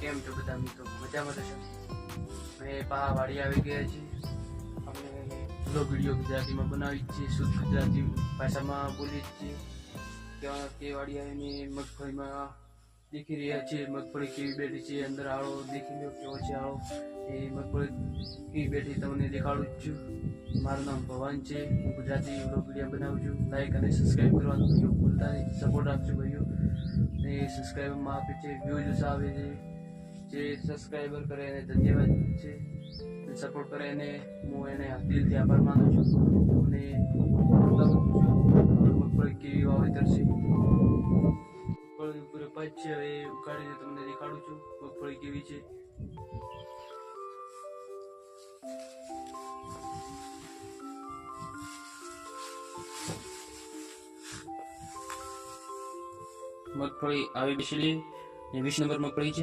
કેમ છો બધા મિત્રો? મજામાં થશો? મેં વાડી આવી ગયા છીએ. અમે બ્લોગ વિડીયો ગુજરાતીમાં બનાવી છીએ, શુદ્ધ ગુજરાતી ભાષામાં બોલીએ છીએ. ત્યાં તે વાડી આવીને મગફળીમાં દેખી રહ્યા છીએ. મગફળી કેવી બેઠી છે, અંદર આળો દેખી લો કેવો છે આળો. એ મગફળી કેવી બેઠી તમને દેખાડું જ છું. મારું નામ ભવાન છે. હું ગુજરાતી બ્લોગ વિડીયો બનાવું છું. લાઈક અને સબસ્ક્રાઈબ કરવાનું ભાઈઓ ભૂલતા નહીં. સપોર્ટ આપજો ભાઈઓ. ને સબસ્ક્રાઈબરમાં આપે છે, વ્યૂઝ આવે છે. જે સબસ્ક્રાઈબર કરે એને ધન્યવાદ છે. સપોર્ટ કરે એને હું એને દિલથી આભાર માનું છું. અને મગફળી કેવી વાવેતર છે, મગફળી પૂરે પાંચ છે. હવે ઉકાળીને તમને દેખાડું છું મગફળી કેવી છે. મગફળી આવી બેસેલી 20 નંબર મગફળી છે.